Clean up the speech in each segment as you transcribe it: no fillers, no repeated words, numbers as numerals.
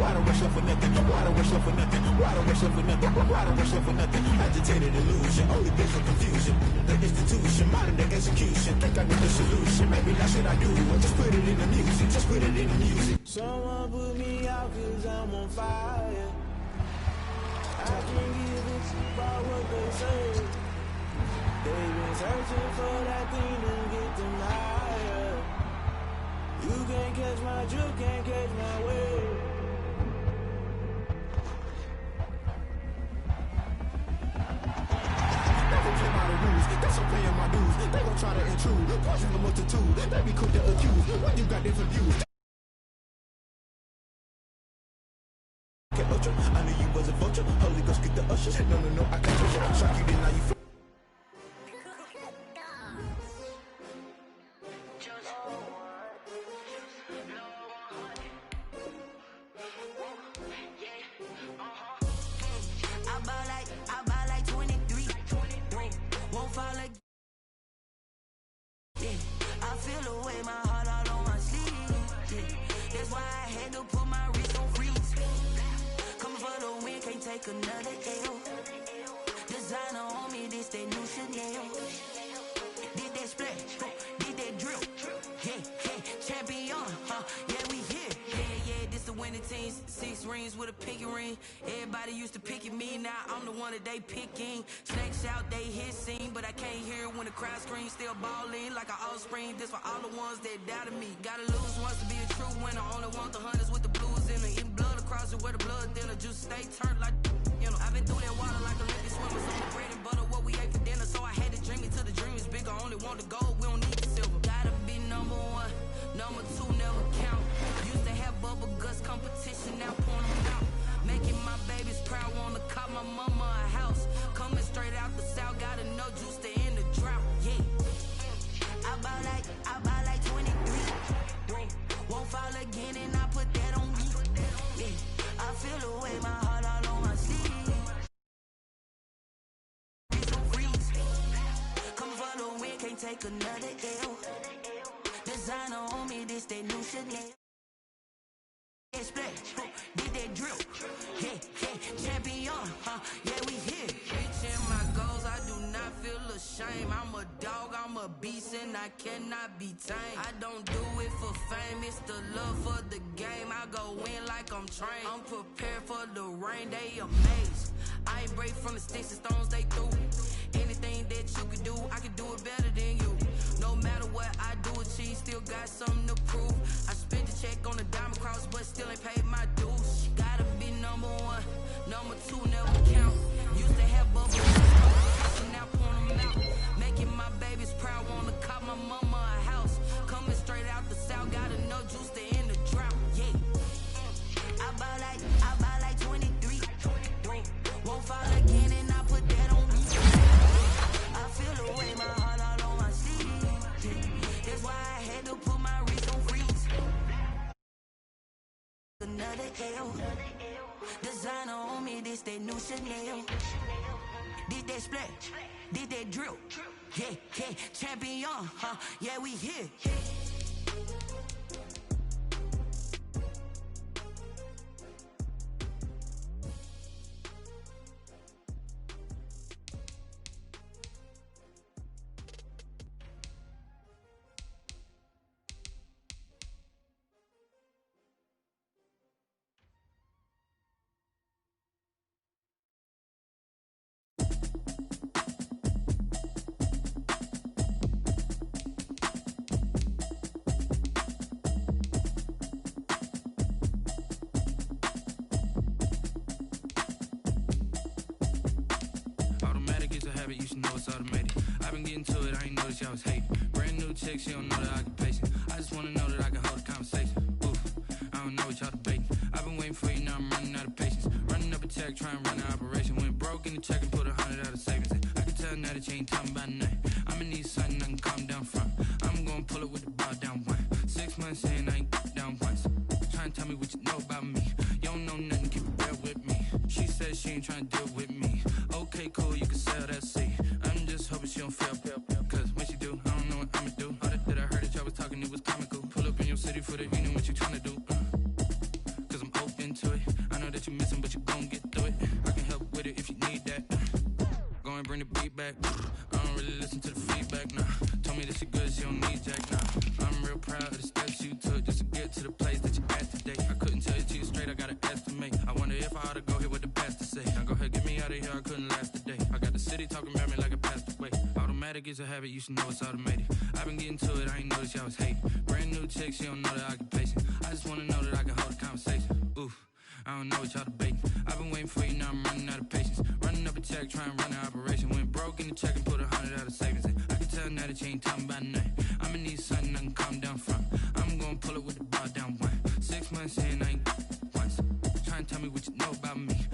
Why don't rush up for nothing? Why don't rush up for nothing? Why don't rush up for nothing? Why don't rush up for nothing? Agitated illusion, only base for confusion. The institution, modern day execution. Think I know the solution. Maybe that's what I do. Just put it in the music. Just put it in the music. Someone put me out 'cause I'm on fire. I can't give a shit about what they say. They've been searching for that thing to get them higher. You can't catch my drift, can't catch my wave. Never play by the rules, that's I'm paying my dues. They gon' try to intrude, poison the multitude. They be quick to accuse when you got different views. I knew you was a vulture. Holy Ghost, get the usher. No, I can't touch you. Shock you, then now you feel. I buy like 23. Won't fall again. I feel the way, my heart all on my sleeve. That's why I had to put my wrist on freeze. Coming for the win, can't take another L. Designer on me, this that new Chanel. Did that splash, did that drill. Yeah, champion, yeah, we here. Yeah, this the winning team. 6 rings with a pinky ring. Everybody used to picking me, now I'm the one that they picking. Snakes out, they hit scene, but I can't hear it when the crowd screams. Still balling like an offspring. This for all the ones that doubted me. Gotta lose once to be a true winner. Only want the hunters with the blues in it. Eating blood across it where the blood thinner. Juice stay turned like, you know. I've been through that water like Olympic swimmers. On the bread and butter, what we ate for dinner. So I had to dream it till the dream is bigger. Only want the gold, we don't need the silver. Gotta be number 1, number 2 never count. Used to have bubble guts competition, now pouring them out. Making my babies proud, wanna cop my mama a house. Coming straight out the south, gotta know juice to end the drought. Yeah, I buy like 23. Won't fall again, and I put that on me. Yeah, I feel the way, my heart all on my sleeve. It's so freeze. Coming for the win, can't take another L. Designer on me, this that new Chanel. Splash, did that drill. Yeah, champion, yeah, we here. Reaching my goals, I do not feel ashamed. I'm a dog, I'm a beast, and I cannot be tamed. I don't do it for fame, it's the love for the game. I go in like I'm trained. I'm prepared for the rain, they amazed. I ain't break from the sticks and stones they threw. Anything that you can do, I can do it better than you. No matter what I do, achieve, still got something to prove. I spent the check on the diamond cross, but still ain't paid my dues. Gotta be number 1, number 2 never count. Used to have bubbles, now pouring them out. Making my babies proud, wanna cop my mama a house. Coming straight out the south, gotta know juice to end the drought. Yeah, I buy like 23. Won't fall again, and I put that on me. I feel the way, my heart all on my sleeve. That's why I had to put my wrist on freeze. Another L. Designer on me, this that new Chanel. Did that splash, did that drill. Yeah, champion, yeah, we here. You should know it's automated. I've been getting to it, I ain't noticed y'all was hating. Brand new chick, she don't know the occupation. I just wanna know that I can hold a conversation. Oof, I don't know what y'all debating. I've been waiting for you, now I'm running out of patience. Running up a check, trying to run an operation. Went broke in the check and put 100 out of savings. I can tell now that you ain't talking about nothing. I'ma need something I can calm down from. I'm gonna pull it with the bar down 1. 6 months in, I ain't down once. Trying to tell me what you know about me. You don't know nothing, keep it real with me. She said she ain't trying to deal with me. Okay, cool, you can sell that seat. I'm just hoping she don't fail. Cause when she do, I don't know what I'ma do. All that I heard that y'all was talking, it was comical. Pull up in your city for the, you know what you trying to do. Cause I'm open to it. beat back. I don't really listen to the feedback, nah. Told me that she good, she don't need Jack, nah. I'm real proud of the steps you took just to get to the place that you at today. I couldn't tell you to you straight, I gotta estimate. I wonder if I ought to go here with the pastor say. Now go ahead, get me out of here, I couldn't last a day. I got the city talking about me like a passed away. Automatic is a habit, you should know it's automated. I've been getting to it, I ain't noticed y'all was hating. Brand new chick, she don't know the occupation. I just wanna know that I can hold a conversation. Oof. I don't know what y'all debating. I've been waiting for you, now I'm running out of patience. Running up a check, trying to run an operation. Went broke in the check and put 100 out of savings in. I can tell now that you ain't talking about nothing. I'ma need something I can calm down from. I'm gonna pull it with the bar down one. 6 months in, I ain't once. Try and tell me what you know about me.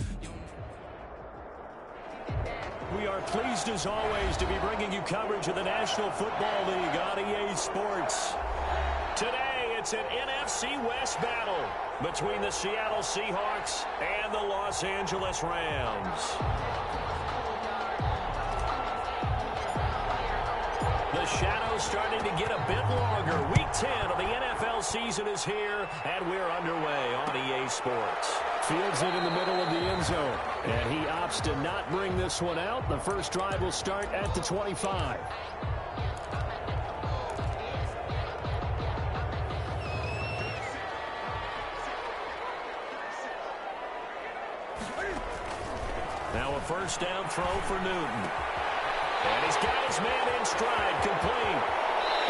We are pleased as always to be bringing you coverage of the National Football League on EA Sports. Today, it's an NFC West battle between the Seattle Seahawks and the Los Angeles Rams. The shadow's starting to get a bit longer. Week 10 of the NFL season is here, and we're underway on EA Sports. Fields it in the middle of the end zone, and he opts to not bring this one out. The first drive will start at the 25. Now a first down throw for Newton. And he's got his man in stride, complete.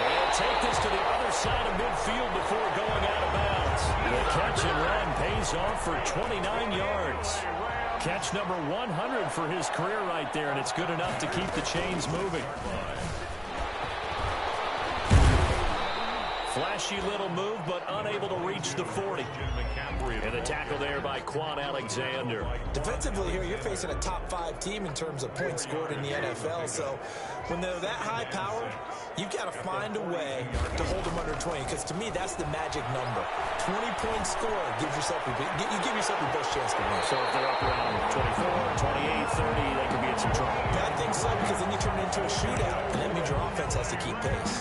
And he'll take this to the other side of midfield before going out of bounds. The catch and run pays off for 29 yards. Catch number 100 for his career right there, and it's good enough to keep the chains moving. Flashy little move, but unable to reach the 40. And the tackle there by Quan Alexander. Defensively here, you're facing a top 5 team in terms of points scored in the NFL. So when they're that high powered, you've got to find a way to hold them under 20. Because to me, that's the magic number. 20 points scored gives yourself you give yourself your best chance to win. So if they're up around 24, 28, 30, they could be in some trouble. I think so, because then you turn it into a shootout, and that means your offense has to keep pace.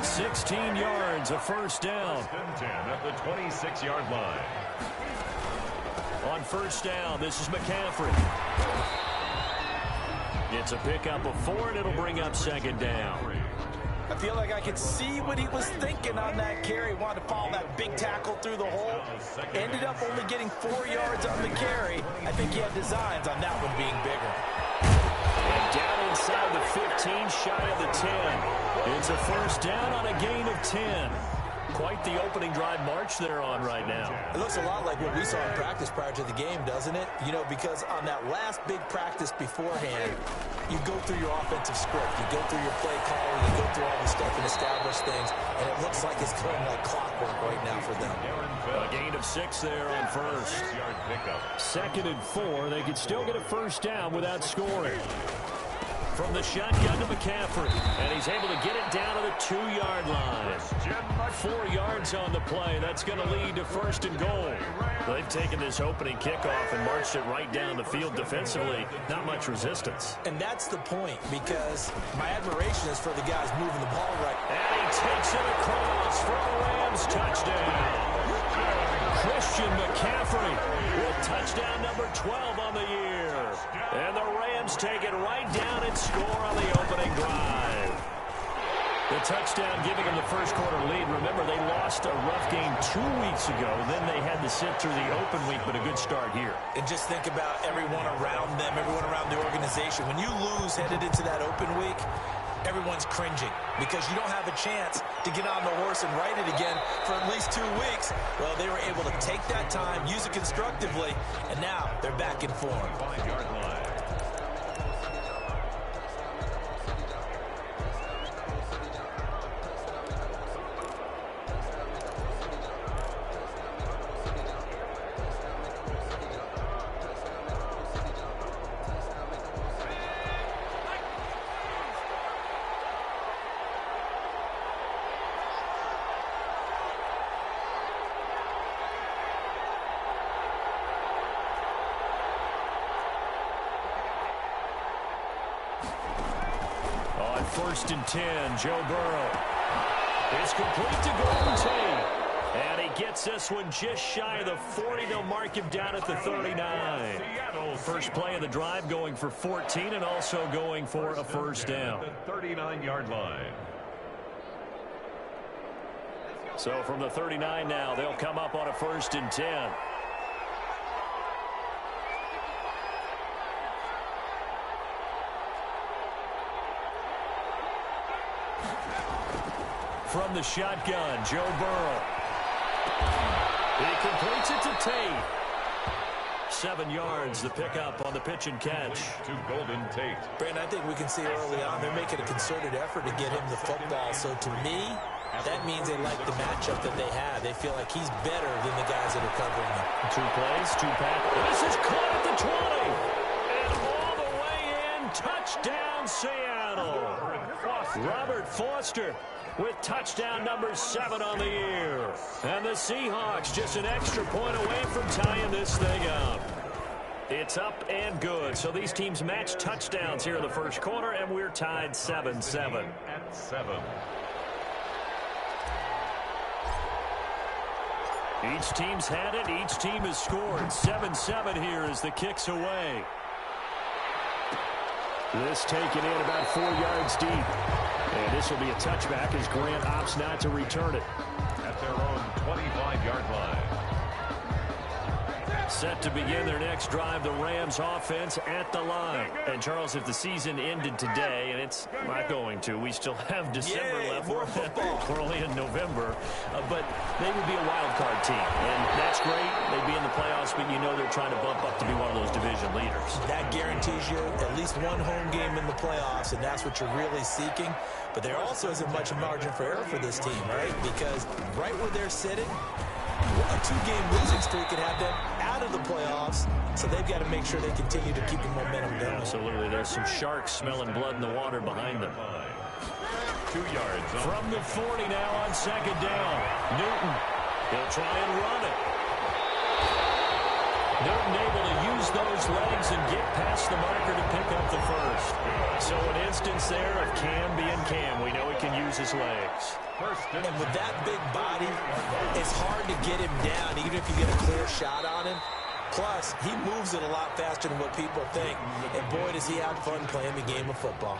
16 yards, a first down. 10 at the 26-yard line. On first down, this is McCaffrey. It's a pickup of 4, and it'll bring up second down. I feel like I could see what he was thinking on that carry. Wanted to follow that big tackle through the hole. Ended up only getting 4 yards on the carry. I think he had designs on that one being bigger. And down inside the 15, shy of the 10. It's a first down on a gain of 10. Quite the opening drive march they're on right now. It looks a lot like what we saw in practice prior to the game, doesn't it? You know, because on that last big practice beforehand, you go through your offensive script, you go through your play calling, you go through all the stuff and establish things, and it looks like it's going like clockwork right now for them. A gain of 6 there on first. Second and 4, they could still get a first down without scoring. From the shotgun to McCaffrey, and he's able to get it down to the 2-yard line. 4 yards on the play. That's going to lead to first and goal. They've taken this opening kickoff and marched it right down the field defensively. Not much resistance. And that's the point, because my admiration is for the guys moving the ball right. And he takes it across for a Rams touchdown. Christian McCaffrey with touchdown number 12 on the year. And the Rams take it right down and score on the opening drive. The touchdown giving them the first quarter lead. Remember, they lost a rough game 2 weeks ago. Then they had to sit through the open week, but a good start here. And just think about everyone around them, everyone around the organization. When you lose headed into that open week, everyone's cringing because you don't have a chance to get on the horse and ride it again for at least 2 weeks. Well, they were able to take that time, use it constructively, and now they're back in form. 5-yard line. First and 10, Joe Burrow. It's complete to Golden Tate. And he gets gets this one just shy of the 40. They'll mark him down at the 39. First play of the drive going for 14 and also going for a first down. The 39-yard line. So from the 39 now, they'll come up on a 1st and 10. From the shotgun, Joe Burrow. He completes it to Tate. 7 yards, the pickup on the pitch and catch. To Golden Tate. Brandon, I think we can see early on they're making a concerted effort to get him the football. So to me, that means they like the matchup that they have. They feel like he's better than the guys that are covering him. 2 plays, 2 passes. This is caught at the 20. And all the way in, touchdown Seattle. Robert Foster with touchdown number 7 on the year. And the Seahawks just an extra point away from tying this thing up. It's up and good. So these teams match touchdowns here in the first quarter, and we're tied 7-7. At 7. Each team's had it. Each team has scored. 7-7 here as the kick's away. This taken in about 4 yards deep. And this will be a touchback as Grant opts not to return it. At their own 25-yard line. Set to begin their next drive, the Rams offense at the line. And Charles, if the season ended today, and it's not going to, we still have December left. We're only in November. But they would be a wild card team. And that's great. They'd be in the playoffs, but you know they're trying to bump up to be one of those division leaders. That guarantees you at least one home game in the playoffs, and that's what you're really seeking. But there also isn't much margin for error for this team, right? Because right where they're sitting, a 2-game losing streak could have them out of the playoffs, so they've got to make sure they continue to keep the momentum going. Absolutely. There's some sharks smelling blood in the water behind them. 2 yards. From the 40 now on 2nd down. Newton. He'll try and run it. Newton able to use those legs and get past the marker to pick up the first. So an instance there of Cam being Cam. We know he can use his legs. And with that big body, it's hard to get him down, even if you get a clear shot on him. Plus, he moves it a lot faster than what people think. And boy, does he have fun playing the game of football.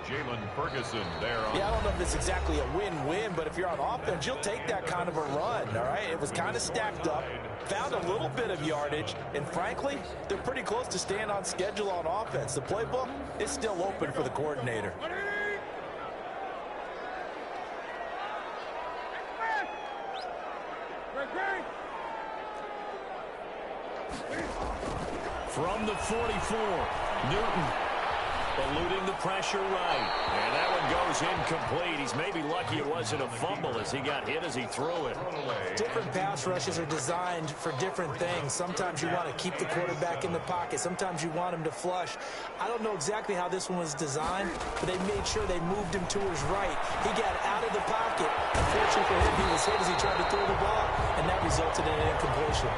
Jalen Ferguson there. Yeah, I don't know if it's exactly a win-win, but if you're on offense, you'll take that kind of a run, all right? It was kind of stacked up, found a little bit of yardage, and frankly, they're pretty close to staying on schedule on offense. The playbook is still open for the coordinator. From the 44, Newton eluding the pressure right. And that one goes incomplete. He's maybe lucky it wasn't a fumble as he got hit as he threw it. Different pass rushes are designed for different things. Sometimes you want to keep the quarterback in the pocket. Sometimes you want him to flush. I don't know exactly how this one was designed, but they made sure they moved him to his right. He got out of the pocket. Unfortunately for him, he was hit as he tried to throw the ball, and that resulted in an incompletion.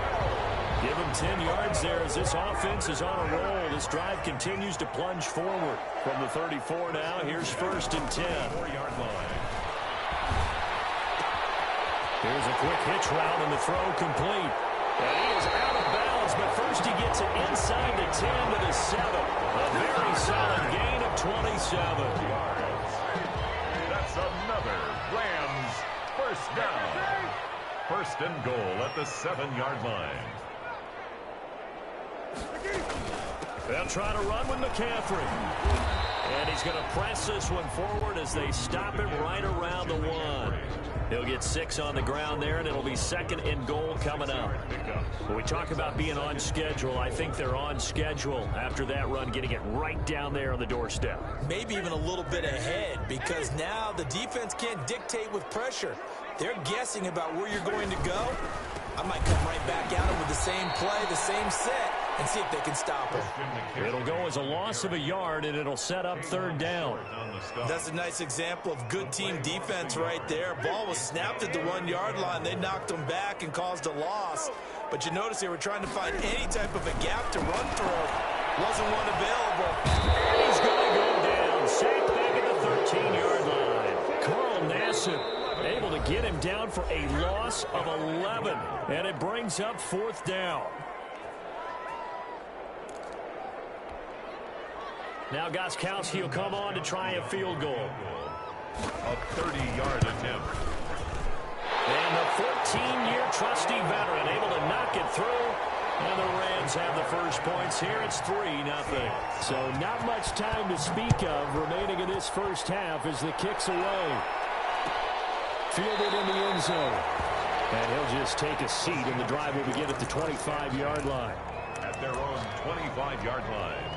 Give him 10 yards there as this offense is on a roll. This drive continues to plunge forward. From the 34 now, here's 1st and 10. 4-yard line. Here's a quick hitch route and the throw complete. And he is out of bounds, but first he gets it inside the 10 to the 7. A very solid gain of 27. That's another Rams first down. 1st and goal at the 7-yard line. They'll try to run with McCaffrey. And he's going to press this one forward as they stop him right around the 1. He'll get 6 on the ground there, and it'll be 2nd and goal coming up. When we talk about being on schedule, I think they're on schedule after that run, getting it right down there on the doorstep. Maybe even a little bit ahead, because now the defense can't dictate with pressure. They're guessing about where you're going to go. I might come right back at them with the same play, the same set, and see if they can stop him. It'll go as a loss of a yard, and it'll set up 3rd down. That's a nice example of good team defense right there. Ball was snapped at the 1-yard line. They knocked them back and caused a loss. But you notice they were trying to find any type of a gap to run through. Wasn't one available. And he's going to go down. Sacked back at the 13-yard line. Carl Nassib Able to get him down for a loss of 11. And it brings up 4th down. Now Gostkowski will come on to try a field goal. A 30-yard attempt. And the 14-year trusty veteran able to knock it through. And the Rams have the first points here. It's 3-0. So not much time to speak of remaining in this first half as the kick's away. Fielded in the end zone. And he'll just take a seat, and the drive will begin at the 25-yard line. At their own 25-yard line.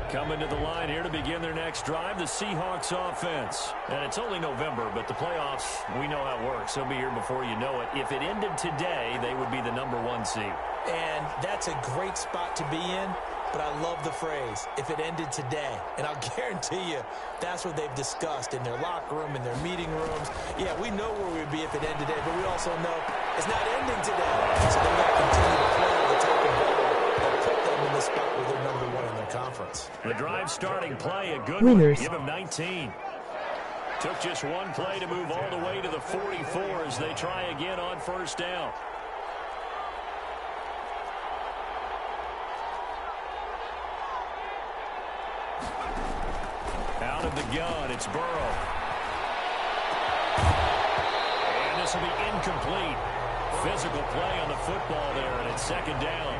Coming to the line here to begin their next drive, the Seahawks offense. And it's only November, but the playoffs, we know how it works. They'll be here before you know it. If it ended today, they would be the #1 seed. And that's a great spot to be in, but I love the phrase, if it ended today. And I'll guarantee you that's what they've discussed in their locker room, in their meeting rooms. Yeah, we know where we'd be if it ended today, but we also know it's not ending today. So they're going to continue to play the type of ball that put them in the spot where they're #1 in their conference. The drive starting play, a good one. Give him 19. Took just one play to move all the way to the 44 as they try again on 1st down. Out of the gun, it's Burrow. And this will be incomplete. Physical play on the football there, and it's 2nd down.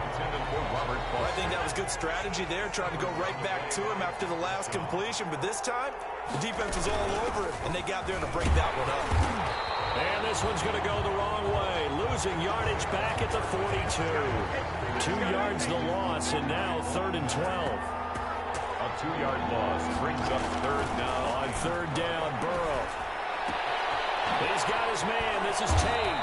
Well, I think that was good strategy there, trying to go right back to him after the last completion. But this time, the defense was all over it, and they got there to break that one up. And this one's going to go the wrong way. Losing yardage back at the 42. 2 yards the loss, and now 3rd and 12. A 2-yard loss brings up 3rd down. On 3rd down, Burrow. He's got his man. This is Tate.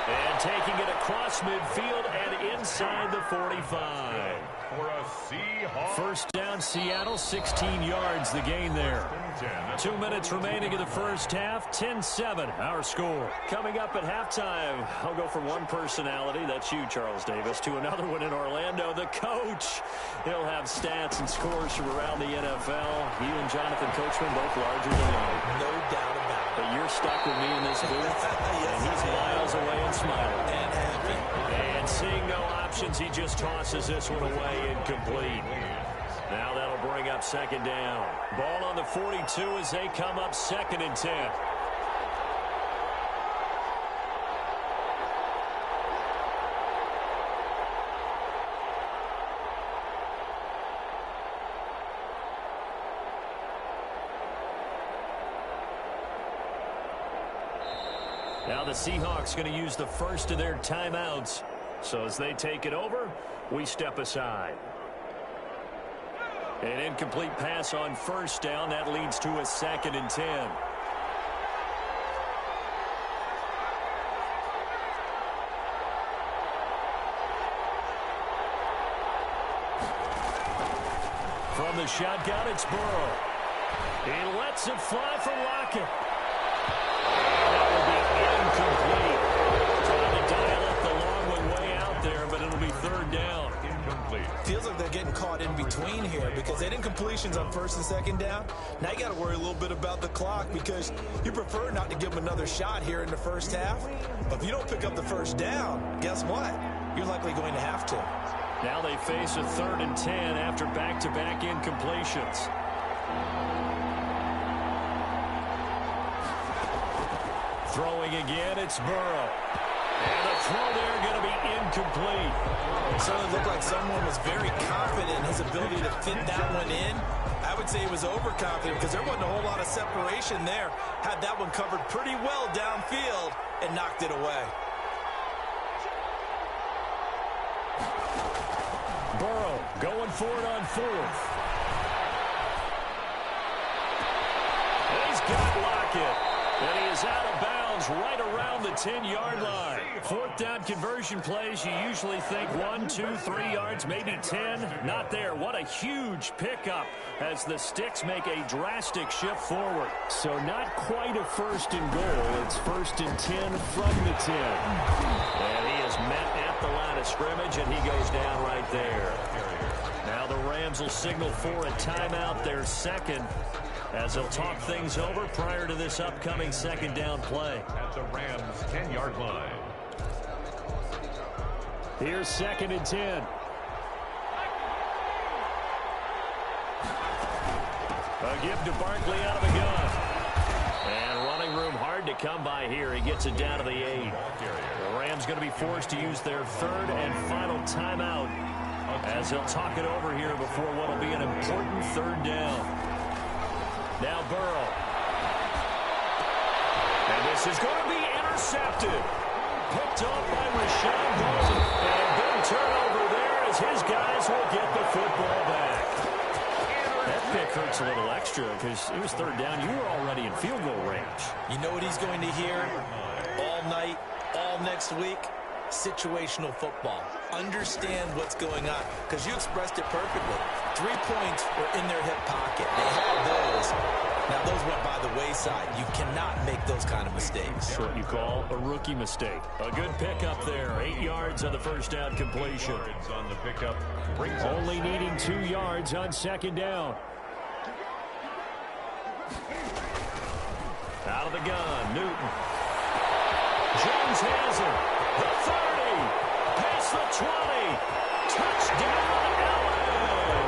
And taking it across midfield and inside the 45. For a Seahawks. 1st down, Seattle, 16 yards, the gain there. 2 minutes remaining in the first half, 10-7, our score. Coming up at halftime, I'll go from one personality, that's you, Charles Davis, to another one in Orlando, the coach. He'll have stats and scores from around the NFL. You and Jonathan Coachman both larger than life. No doubt about it. But you're stuck with me in this booth, and he's miles away and smiling. And happy. And seeing no options, he just tosses this one away, incomplete. Now that'll bring up 2nd down. Ball on the 42 as they come up 2nd and 10. Now the Seahawks going to use the first of their timeouts. So as they take it over, we step aside. An incomplete pass on 1st down. That leads to a 2nd and 10. From the shotgun, it's Burrow. He lets it fly for Lockett. That will be incomplete. Trying to dial up the long one way out there, but it'll be 3rd down. Incomplete. Feels like they're getting caught in between here because they didn't incompletions on 1st and 2nd down. Now you got to worry a little bit about the clock because you prefer not to give them another shot here in the first half. But if you don't pick up the 1st down, guess what? You're likely going to have to. Now they face a 3rd and 10 after back-to-back incompletions. Throwing again, it's Burrow. And the throw there going to be incomplete. It certainly looked like someone was very confident in his ability to fit that one in. I would say he was overconfident because there wasn't a whole lot of separation there. Had that one covered pretty well downfield and knocked it away. Burrow going for it on 4th. And he's got Lockett. And he is out of bounds right around the 10-yard line. 4th down conversion plays, you usually think 1, 2, 3 yards, maybe 10. Not there. What a huge pickup as the Sticks make a drastic shift forward. So not quite a 1st and goal. It's 1st and 10 from the 10. And he is met at the line of scrimmage, and he goes down right there. Now the Rams will signal for a timeout, their second, as they'll talk things over prior to this upcoming second down play. At the Rams' 10-yard line. Here's 2nd and 10. A give to Barkley out of the gun. And running room hard to come by here. He gets it down to the 8. The Rams going to be forced to use their 3rd and final timeout as he'll talk it over here before what will be an important 3rd down. Now Burrow. And this is going to be intercepted. Picked off by Rashawn Golden. And a big turnover there as his guys will get the football back. That pick hurts a little extra because it was 3rd down. You were already in field goal range. You know what he's going to hear all night, all next week? Situational football. Understand what's going on, because you expressed it perfectly. 3 points were in their hip pocket. They had those. Now, those went by the wayside. You cannot make those kind of mistakes. What you call a rookie mistake. A good pickup there. 8 yards on the first down completion. On the pickup. Only needing 2 yards on 2nd down. Out of the gun, Newton. Jones has it. The 30. Past the 20. Touchdown, Allen.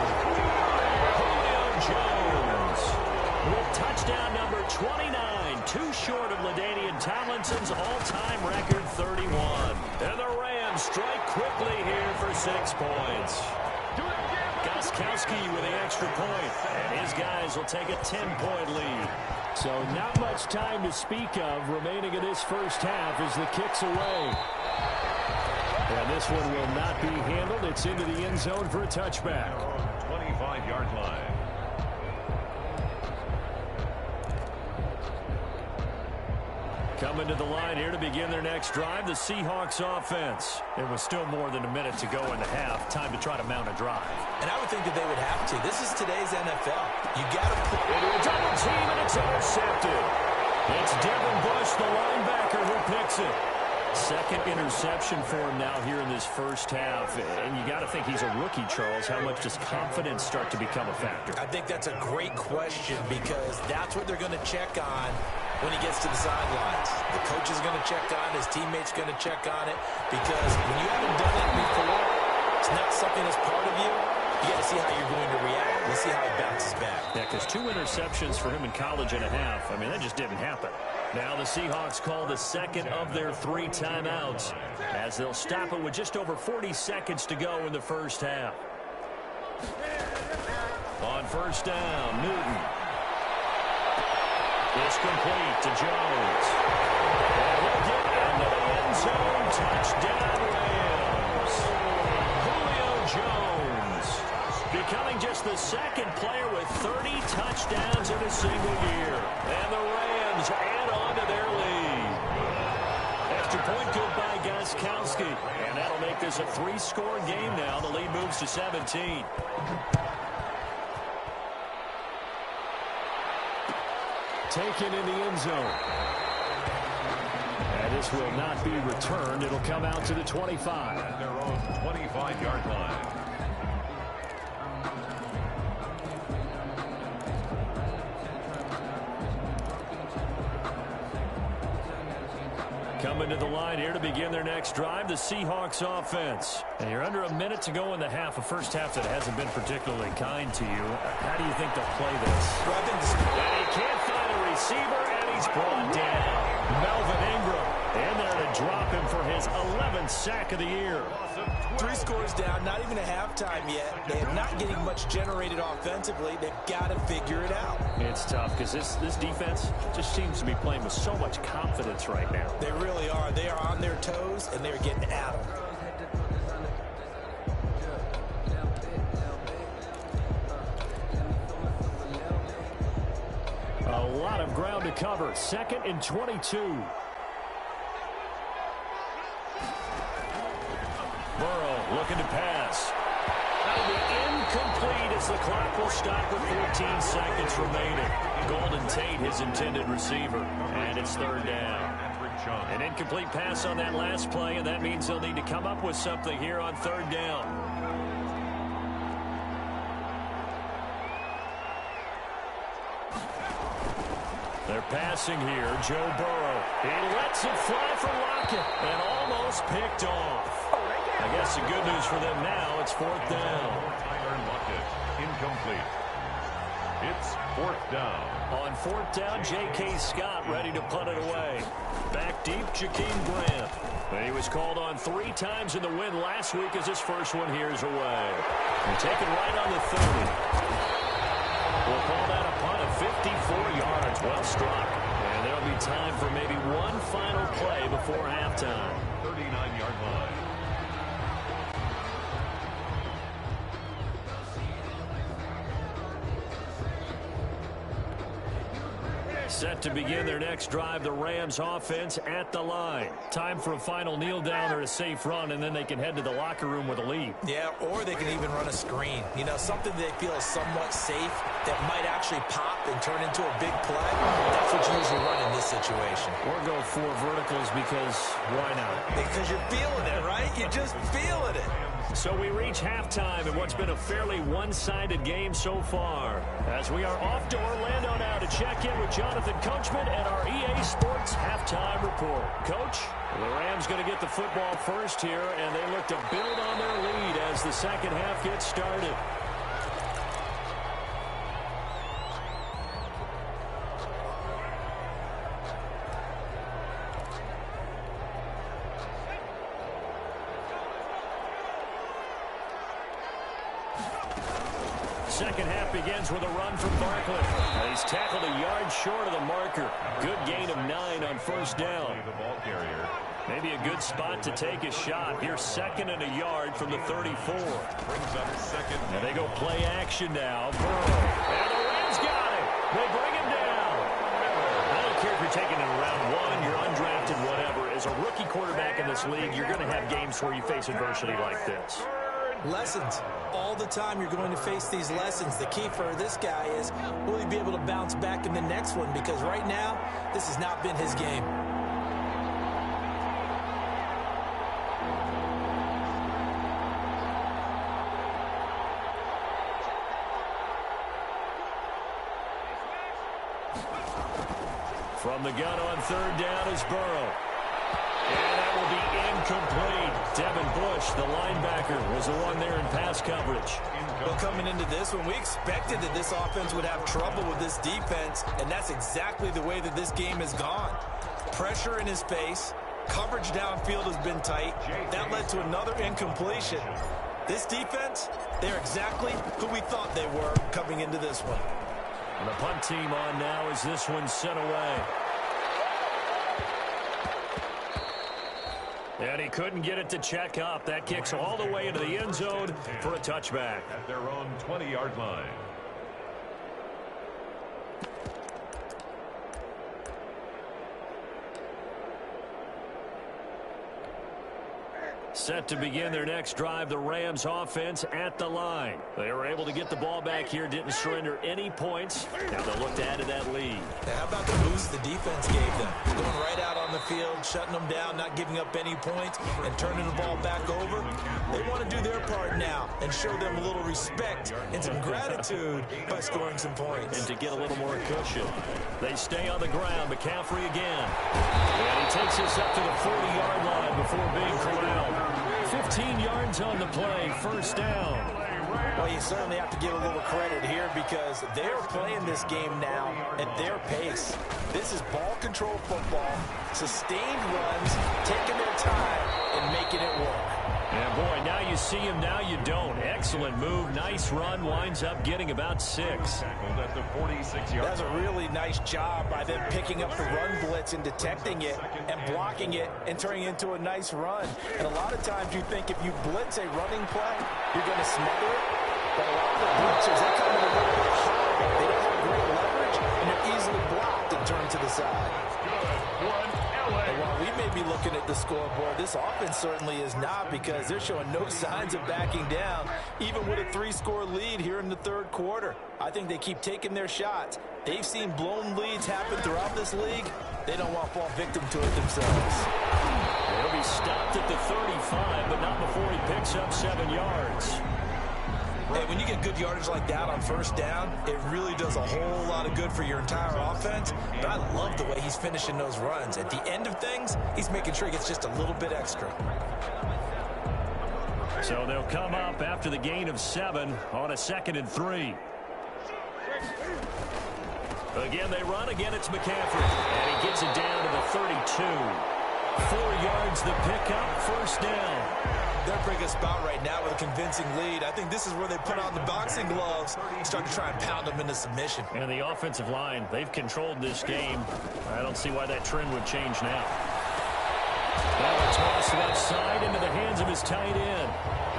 Julio Jones with touchdown number 29. Too short of LaDainian Tomlinson's all-time record 31. And the Rams strike quickly here for 6 points. Gostkowski with the extra point. And his guys will take a 10-point lead. So not much time to speak of remaining in this first half as the kick's away. And this one will not be handled. It's into the end zone for a touchback. 25-yard line. Coming to the line here to begin their next drive, the Seahawks offense. There was still more than a minute to go in the half. Time to try to mount a drive. And I would think that they would have to. This is today's NFL. You got to put into a double team, and it's intercepted. It's Devin Bush, the linebacker, who picks it. Second interception for him now here in this first half. And you got to think he's a rookie, Charles. How much does confidence start to become a factor? I think that's a great question, because that's what they're going to check on when he gets to the sidelines. The coach is going to check on it. His teammates going to check on it, because when you haven't done it before, it's not something that's part of you. You got to see how you're going to react. Let's see how he bounces back. Yeah, because 2 interceptions for him in college and a half. I mean, that just didn't happen. Now the Seahawks call the second of their 3 timeouts as they'll stop it with just over 40 seconds to go in the first half. On first down, Newton. It's complete to Jones. And he'll get into the end zone. Touchdown, Rams. Julio Jones becoming just the second player with 30 touchdowns in a single year. And the Rams add on to their lead. Extra point good by Gostkowski. And that'll make this a 3-score game now. The lead moves to 17. Taken in the end zone. And this will not be returned. It'll come out to the 25. At their own 25-yard line. Coming to the line here to begin their next drive, the Seahawks offense. And you're under a minute to go in the half, a first half that hasn't been particularly kind to you. How do you think they'll play this? Well, I think this, and he can't find a receiver, and he's brought down. Melvin Ingram in there to drop him for his 11th sack of the year. 3 scores down, not even a halftime yet. They are not getting much generated offensively. They've got to figure it out. It's tough because this defense just seems to be playing with so much confidence right now. They really are. They are on their toes, and they're getting at them. A lot of ground to cover. 2nd and 22. Burrow looking to pass. That'll be incomplete as the clock will stop with 14 seconds remaining. Golden Tate, his intended receiver. And it's 3rd down. An incomplete pass on that last play, and that means they'll need to come up with something here on 3rd down. They're passing here. Joe Burrow. He lets it fly for Lockett and almost picked off. I guess the good news for them now, it's 4th down. Tyler Lockett, incomplete. It's 4th down. On 4th down, J.K. Scott ready to punt it away. Back deep, Jakeem Grant. He was called on 3 times in the win last week as his first one here's away. And taken right on the 30. We'll call that a punt of 54 yards. Well struck. And there'll be time for maybe one final play before halftime. 39-yard line. Set to begin their next drive, the Rams offense at the line. Time for a final kneel down or a safe run, and then they can head to the locker room with a lead. Yeah, or they can even run a screen. You know, something they feel is somewhat safe that might actually pop and turn into a big play. That's what you usually run in this situation. Or go 4 verticals because why not? Because you're feeling it, right? You're just feeling it. So we reach halftime in what's been a fairly one-sided game so far. As we are off to Orlando now to check in with Jonathan Coachman and our EA Sports halftime report. Coach, the Rams going to get the football first here, and they look to build on their lead as the second half gets started. Second half begins with a run from Barkley. He's tackled a yard short of the marker. Good gain of 9 on 1st down. The ball carrier. Maybe a good spot to take a shot. Here's 2nd and a yard from the 34. Brings up 2nd. And they go play action now. Burrow. And the Rams got him. They bring him down. I don't care if you're taking it in round 1, you're undrafted, whatever. As a rookie quarterback in this league, you're going to have games where you face adversity like this. Lessons. All the time you're going to face these lessons. The key for this guy is, will he be able to bounce back in the next one? Because right now, this has not been his game. From the gun on 3rd down is Burrow. And that will be incomplete. Devin Bush, the linebacker, was the one there in pass coverage. Well, coming into this one, we expected that this offense would have trouble with this defense, and that's exactly the way that this game has gone. Pressure in his face. Coverage downfield has been tight. That led to another incompletion. This defense, they're exactly who we thought they were coming into this one. And the punt team on now as this one's sent away. And he couldn't get it to check up. That kicks all the way into the end zone for a touchback. At their own 20-yard line. Set to begin their next drive, the Rams offense at the line. They were able to get the ball back here, didn't surrender any points. Now they'll look to add to that lead. Now, how about the boost the defense gave them? Going right out on the field, shutting them down, not giving up any points, and turning the ball back over. They want to do their part now and show them a little respect and some gratitude by scoring some points. And to get a little more cushion. They stay on the ground. McCaffrey again. And he takes us up to the 40-yard line before being corralled. 15 yards on the play, 1st down. Well, you certainly have to give a little credit here because they're playing this game now at their pace. This is ball control football, sustained runs, taking their time and making it work. And boy, now you see him, now you don't. Excellent move, nice run, winds up getting about 6. Tackled at the 46-yard. That's a really nice job by them picking up the run blitz and detecting it and blocking it and turning it into a nice run. And a lot of times you think if you blitz a running play, you're going to smother it. But a lot of the blitzers, they come in a little bit high. They don't have great leverage, and they're easily blocked and turned to the side. And while we may be looking at the scoreboard, this offense certainly is not because they're showing no signs of backing down, even with a 3-score lead here in the 3rd quarter. I think they keep taking their shots. They've seen blown leads happen throughout this league. They don't want to fall victim to it themselves. He'll be stopped at the 35, but not before he picks up 7 yards. And when you get good yardage like that on first down, it really does a whole lot of good for your entire offense. But I love the way he's finishing those runs. At the end of things, he's making sure he gets just a little bit extra. So they'll come up after the gain of 7 on a 2nd and 3. Again, they run. Again, it's McCaffrey. And he gets it down to the 32. 4 yards the pickup, first down. They're breaking a spot right now with a convincing lead. I think this is where they put on the boxing gloves and start to try and pound them into submission. And the offensive line, they've controlled this game. I don't see why that trend would change now. Now a toss left side into the hands of his tight end.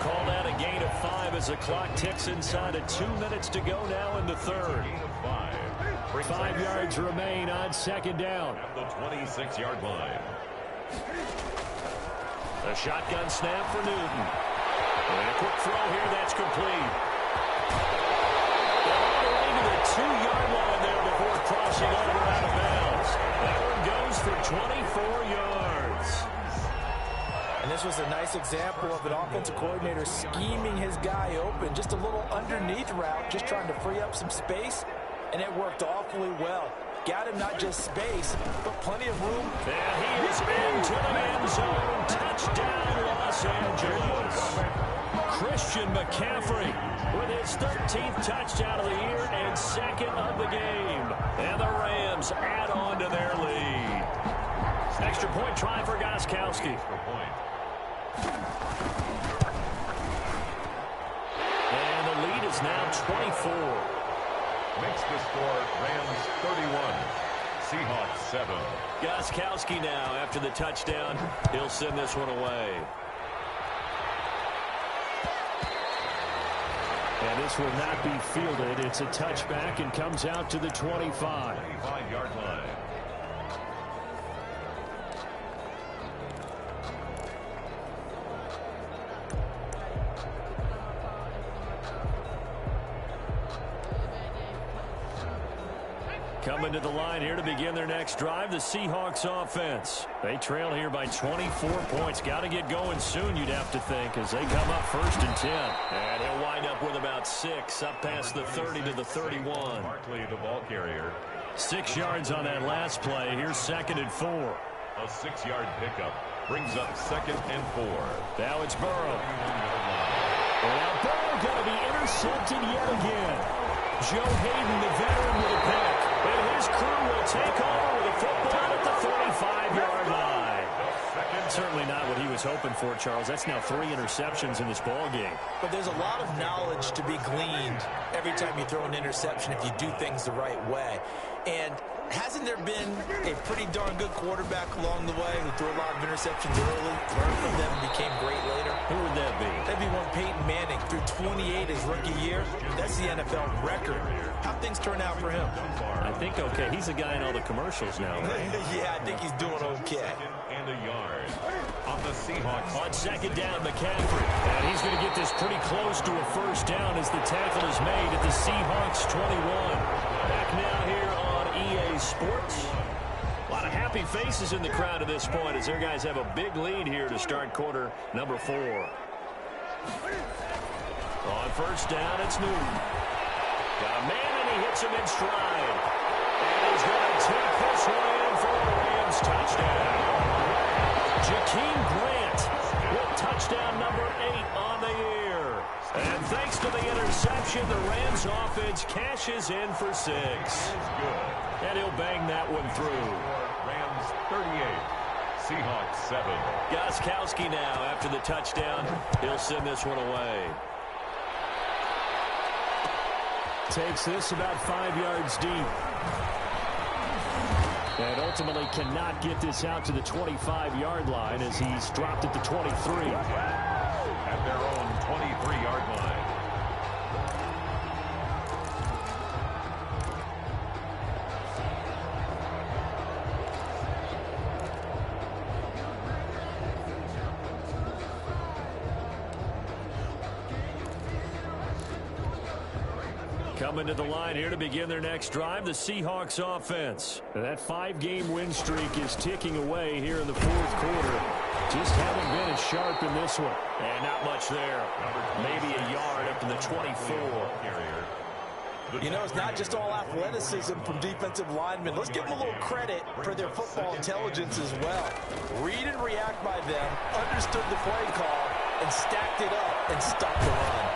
Called out a gain of 5 as the clock ticks inside of 2 minutes to go now in the third. 5 yards remain on 2nd down. At the 26-yard line. A shotgun snap for Newton. And a quick throw here, that's complete. All the way to the 2-yard line there before crossing over out of bounds. That one goes for 24 yards. And this was a nice example of an offensive coordinator scheming his guy open. Just a little underneath route, just trying to free up some space. And it worked awfully well. Got him not just space, but plenty of room. And he is into the end zone. Touchdown, Los Angeles. Christian McCaffrey with his 13th touchdown of the year and 2nd of the game. And the Rams add on to their lead. Extra point try for Gostkowski. And the lead is now 24. Makes the score Rams 31, Seahawks 7. Gostkowski now after the touchdown. He'll send this one away. And this will not be fielded. It's a touchback and comes out to the 25. 25-yard line. Coming to the line here to begin their next drive, the Seahawks offense. They trail here by 24 points. Got to get going soon, you'd have to think, as they come up 1st and 10. And he'll wind up with about 6, up past the 30 to the 31. Barkley, the ball carrier. 6 yards on that last play. Here's 2nd and 4. A 6-yard pickup brings up 2nd and 4. Now it's Burrow. 31-yard line. And now Burrow going to be intercepted yet again. Joe Hayden, the veteran, with a pick. And his crew will take over with a football at the 35-yard line. Certainly not what he was hoping for, Charles. That's now 3 interceptions in this ball game. But there's a lot of knowledge to be gleaned every time you throw an interception if you do things the right way. And hasn't there been a pretty darn good quarterback along the way who threw a lot of interceptions early, learned from them, and became great later? Who would that be? That'd be one Peyton Manning. Threw 28 his rookie year. That's the NFL record. How'd things turn out for him? I think okay. He's a guy in all the commercials now, right? Yeah, I think he's doing okay. And a yard on the Seahawks. On 2nd down, McCaffrey. And he's going to get this pretty close to a first down as the tackle is made at the Seahawks 21. Back now here on EA Sports. A lot of happy faces in the crowd at this point as their guys have a big lead here to start quarter number 4. On first down, it's Newton. Got a man, and he hits him in stride. And he's going to take this one in for a Rams touchdown. Jakeem Grant with touchdown number 8 on the year. And thanks to the interception, the Rams offense cashes in for 6. And he'll bang that one through. Rams 38, Seahawks 7. Gostkowski now after the touchdown. He'll send this one away. Takes this about 5 yards deep. And ultimately cannot get this out to the 25-yard line as he's dropped at the 23. At their own 23-yard line. Coming to the line here to begin their next drive, the Seahawks offense. That 5-game win streak is ticking away here in the fourth quarter. Just haven't been as sharp in this one. And not much there. Maybe a yard up to the 24. You know, it's not just all athleticism from defensive linemen. Let's give them a little credit for their football intelligence as well. Read and react by them, understood the play call, and stacked it up and stopped the run.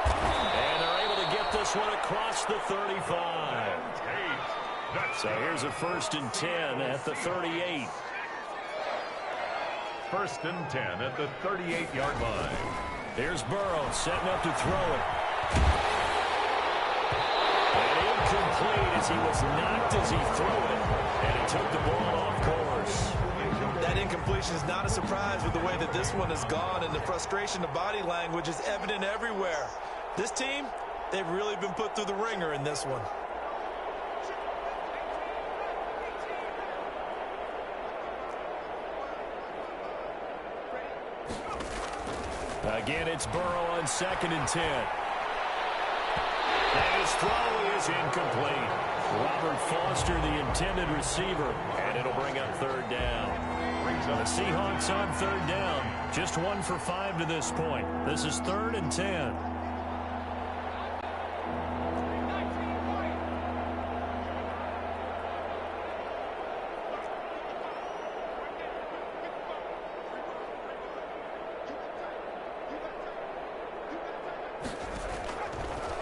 And they're able to get this one across the 35. So here's a 1st and 10 at the 38. 1st and 10 at the 38-yard line. Here's Burrow setting up to throw it. And incomplete as he was knocked as he threw it. And he took the ball off course. That incompletion is not a surprise with the way that this one has gone, and the frustration of body language is evident everywhere. This team, they've really been put through the ringer in this one. Again, it's Burrow on 2nd and 10. And his throw is incomplete. Robert Foster, the intended receiver, and it'll bring up 3rd down. The Seahawks on 3rd down. Just 1 for 5 to this point. This is 3rd and 10.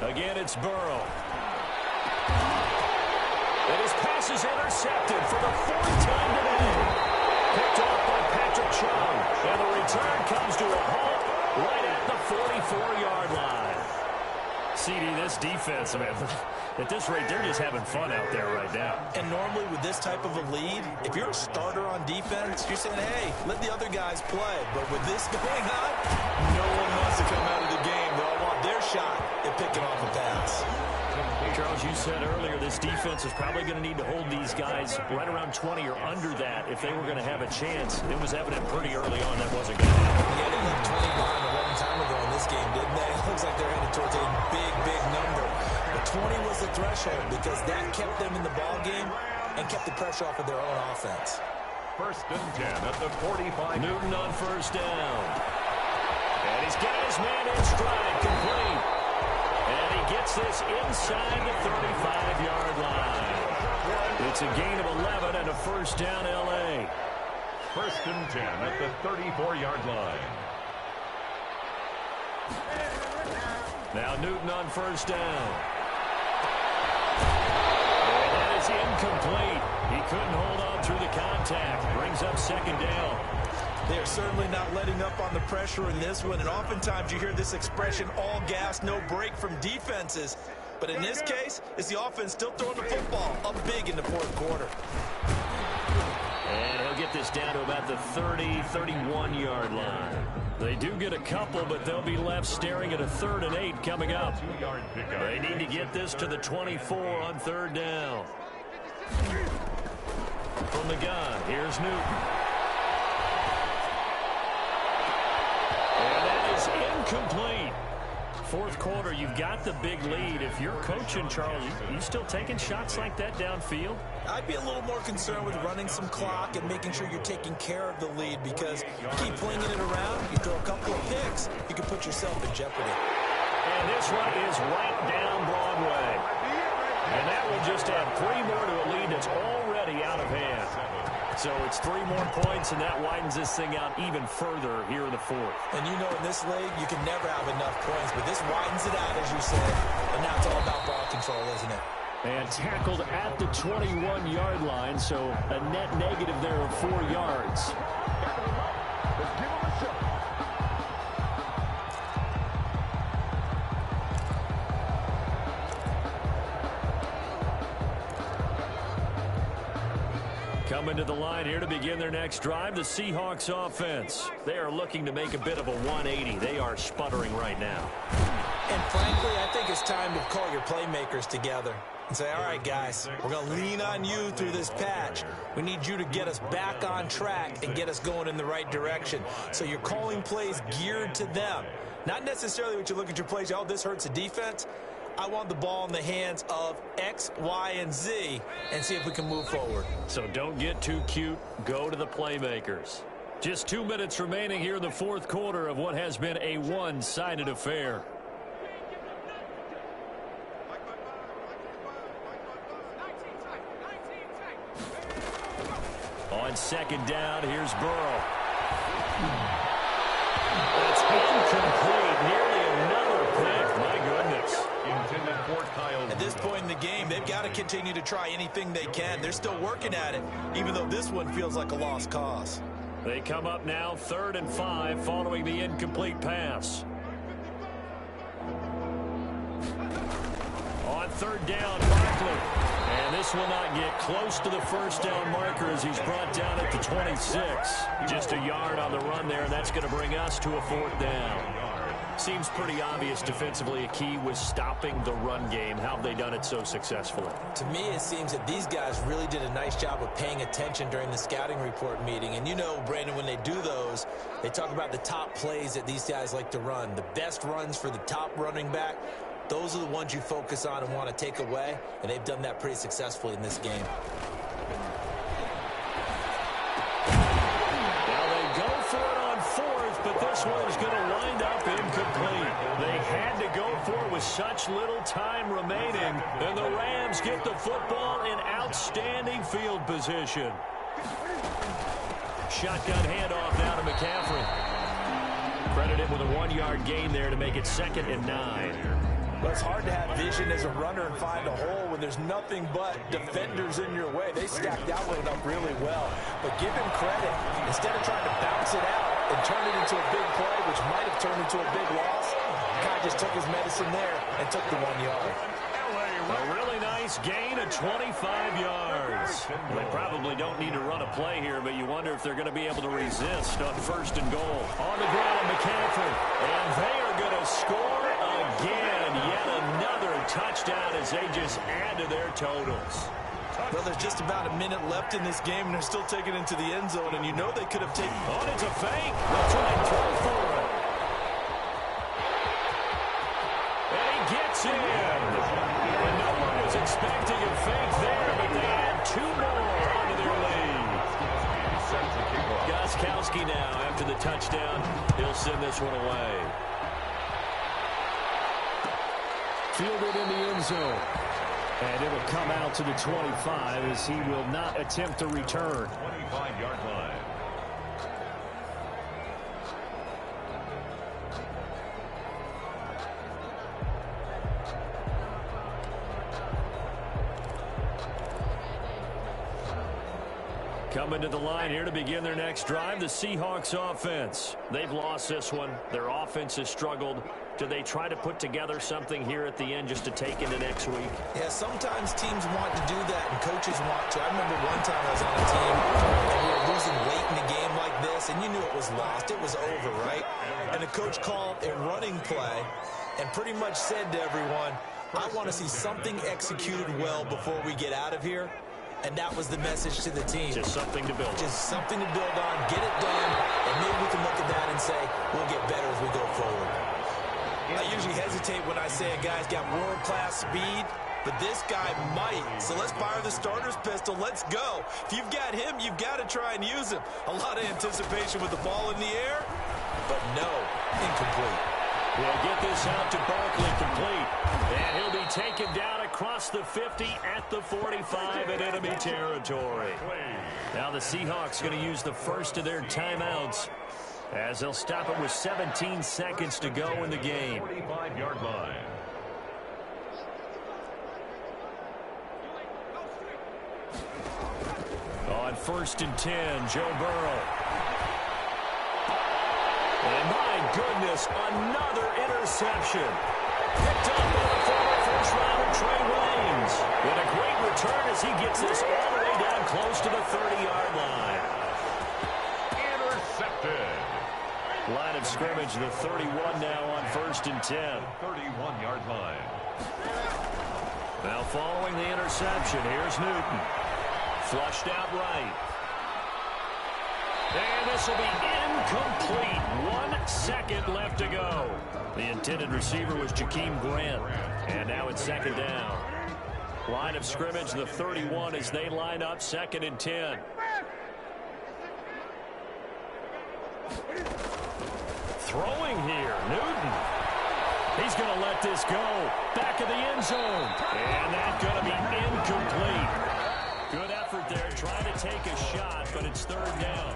Again, it's Burrow. And his pass is intercepted for the 4th time today. Picked off by Patrick Chung. And the return comes to a halt right at the 44-yard line. CD, this defense, man, at this rate, they're just having fun out there right now. And normally with this type of a lead, if you're a starter on defense, you're saying, hey, let the other guys play. But with this going on, no one wants to come out of the game. They all want their shot at picking off a pass. Charles, you said earlier this defense is probably going to need to hold these guys right around 20 or under that if they were going to have a chance. It was evident pretty early on that wasn't going to happen. Yeah, they left 20 behind a long time ago in this game, didn't they? It looks like they're headed towards a big, big number. But 20 was the threshold because that kept them in the ball game and kept the pressure off of their own offense. 1st and 10 at the 45. Newton on 1st down. And he's got his man in stride, complete. And he gets this inside the 35-yard line. It's a gain of 11 and a 1st down, L.A. 1st and 10 at the 34-yard line. Now Newton on 1st down. And that is incomplete. He couldn't hold on through the contact. Brings up 2nd down. They're certainly not letting up on the pressure in this one, and oftentimes you hear this expression, all gas, no break from defenses. But in this case, it's the offense still throwing the football up big in the 4th quarter. And he'll get this down to about the 30-31-yard line. They do get a couple, but they'll be left staring at a 3rd and 8 coming up. They need to get this to the 24 on 3rd down. From the gun, here's Newton. And that is incomplete. 4th quarter, you've got the big lead. If you're coaching, Charles, you still taking shots like that downfield? I'd be a little more concerned with running some clock and making sure you're taking care of the lead, because you keep flinging it around, you throw a couple of picks, you can put yourself in jeopardy. And this one is right down Broadway. And that will just add 3 more to a lead that's already out of hand. So it's 3 more points, and that widens this thing out even further here in the 4th. And you know, in this league, you can never have enough points, but this widens it out, as you said. And now it's all about ball control, isn't it? And tackled at the 21-yard line, so a net negative there of 4 yards. Coming to the line here to begin their next drive, the Seahawks offense. They are looking to make a bit of a 180. They are sputtering right now. And frankly, I think it's time to call your playmakers together and say, all right, guys, we're going to lean on you through this patch. We need you to get us back on track and get us going in the right direction. So you're calling plays geared to them. Not necessarily what you look at your plays, oh, this hurts the defense. I want the ball in the hands of X, Y, and Z and see if we can move forward. So don't get too cute. Go to the playmakers. Just 2 minutes remaining here in the fourth quarter of what has been a one-sided affair. On second down, here's Burrow. That's incomplete. Nearly another pick. My goodness. Intended for Kyle. At this point in the game, they've got to continue to try anything they can. They're still working at it, even though this one feels like a lost cause. They come up now 3rd and 5 following the incomplete pass. On 3rd down, Barkley. And this will not get close to the first down marker as he's brought down at the 26. Just a yard on the run there, and that's going to bring us to a 4th down. Seems pretty obvious defensively a key was stopping the run game. How have they done it so successfully? To me, it seems that these guys really did a nice job of paying attention during the scouting report meeting. And you know, Brandon, when they do those, they talk about the top plays that these guys like to run. The best runs for the top running back, those are the ones you focus on and want to take away. And they've done that pretty successfully in this game. Now they go for it on 4th, but this one is going to wind up incomplete. They had to go for it with such little time remaining, and the Rams get the football in outstanding field position. Shotgun handoff now to McCaffrey. Credit him with a 1-yard gain there to make it 2nd and 9. Well, it's hard to have vision as a runner and find a hole when there's nothing but defenders in your way. They stacked that one up really well. But give him credit. Instead of trying to bounce it out and turn it into a big play, which might have turned into a big loss, the guy just took his medicine there and took the 1 yard. A really nice gain of 25 yards. They probably don't need to run a play here, but you wonder if they're going to be able to resist on 1st and goal. On the ground, McCaffrey. And they are going to score again. Yet another touchdown as they just add to their totals. Well, there's just about a minute left in this game, and they're still taking it into the end zone, and you know they could have taken... Oh, it's a fake. They'll try and throw for it. And he gets in. And no one was expecting a fake there, but they add 2 more onto their lead. Gostkowski now, after the touchdown, he'll send this one away. Fielded in the end zone. And it'll come out to the 25 as he will not attempt to return. 25-yard line. Coming to the line here to begin their next drive, the Seahawks offense. They've lost this one. Their offense has struggled. Do they try to put together something here at the end just to take into next week? Yeah, sometimes teams want to do that and coaches want to. I remember one time I was on a team and we were losing late in a game like this, and you knew it was lost. It was over, right? And the coach called a running play and pretty much said to everyone, I want to see something executed well before we get out of here. And that was the message to the team. Just something to build. Just something to build on, get it done, and maybe we can look at that and say, we'll get better as we go forward. I usually hesitate when I say a guy's got world-class speed, but this guy might. So let's fire the starter's pistol. Let's go. If you've got him, you've got to try and use him. A lot of anticipation with the ball in the air, but no, incomplete. We'll get this out to Barkley, complete. And he'll be taken down across the 50 at the 45 in enemy territory. Now the Seahawks going to use the first of their timeouts as they'll stop it with 17 seconds to go in the game. 45-yard line. On 1st and 10, Joe Burrow. And my goodness, another interception. Picked up by the former first-rounder Trey Waynes. With a great return as he gets this all the way down close to the 30-yard line. Intercepted. Line of scrimmage, the 31 now on 1st and 10. 31-yard line. Now following the interception, here's Newton. Flushed out right. And this will be incomplete. 1 second left to go. The intended receiver was Jakeem Grant. And now it's second down. Line of scrimmage, the 31 as they line up, 2nd and 10. Throwing here, Newton. He's going to let this go. Back of the end zone. And that's going to be incomplete. Good effort there, trying to take a shot, but it's 3rd down.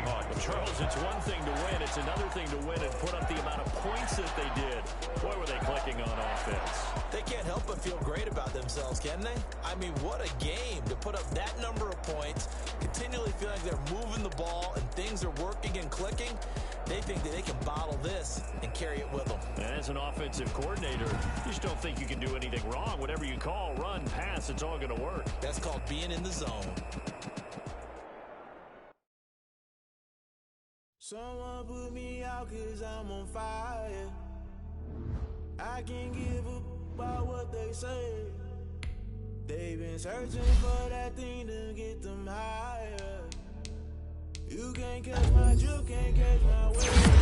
Well, Charles, it's one thing to win. It's another thing to win and put up the amount of points that they did. Boy, were they clicking on offense. They can't help but feel great about themselves, can they? I mean, what a game to put up that number of points, continually feeling like they're moving the ball and things are working and clicking. They think that they can bottle this and carry it with them. And as an offensive coordinator, you just don't think you can do anything wrong. Whatever you call, run, pass, it's all going to work. That's called being in the zone. Someone put me out 'cause I'm on fire. I can't give up about what they say. They've been searching for that thing to get them higher. You can't catch my drift, can't catch my wave.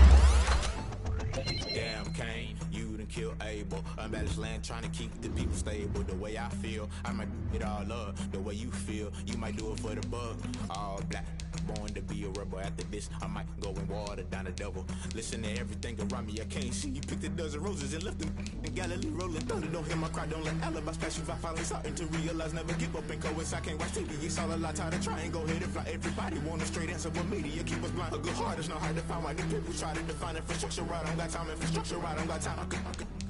Damn, Kane, you done killed Abel. Unbalanced land trying to keep the people stable. The way I feel, I might it all up. The way you feel, you might do it for the bug. All black, born to be a rebel. After this, I might go and water down the devil. Listen to everything around me, I can't see. You picked a dozen roses and left them in Galilee rolling thunder. Don't hear my cry, don't let alibis pass you. I finally starting to realize, never give up and coincide. Can't watch TV, it's all a lot. Tired of trying, go ahead and fly. Everybody want a straight answer, but media keep us blind. A good heart is not hard to find. Why the people try to define infrastructure right? I don't got time, infrastructure right? I don't got time. I could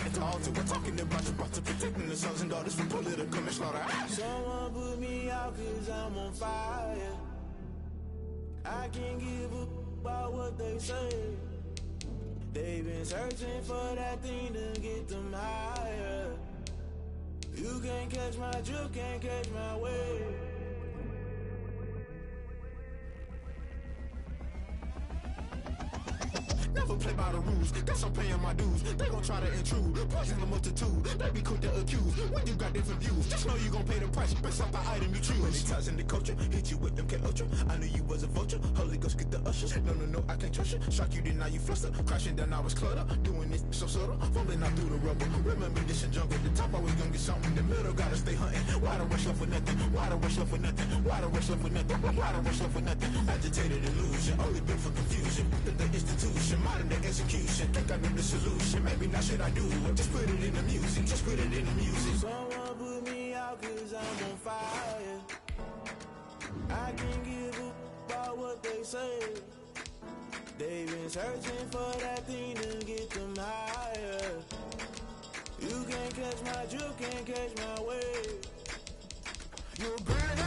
it's all to we're talking about you, about to protecting the sons and daughters from political manslaughter. Someone put me out 'cause I'm on fire. I can't give up about what they say. They've been searching for that thing to get them higher. You can't catch my drift, can't catch my wave. Never play by the rules, guess I'm paying my dues. They gon' try to intrude, poison the multitude. They be quick to accuse, when you got different views. Just know you gon' pay the price, based off the item you choose. Many times in the culture, hit you with MK Ultra. I knew you was a vulture, Holy Ghost get the ushers. No, I can't trust you. Shock you, then now you fluster. Crashing down, I was cluttered. Doing this so subtle, fumbling out through the rubble. Remember this and jungle, the top always gonna get something. In the middle, gotta stay hunting. Why the rush left for nothing? Why the rush left for nothing? Why the rush left for nothing? Why the rush left for nothing? Agitated illusion, only built for confusion. The institution, modern day execution. Think I know the solution. Maybe not should I do it? Just put it in the music. Just put it in the music. Someone put me out 'cause I'm on fire. I can't give up about what they say. They've been searching for that thing to get them higher. You can't catch my drift, can't catch my wave. You're burning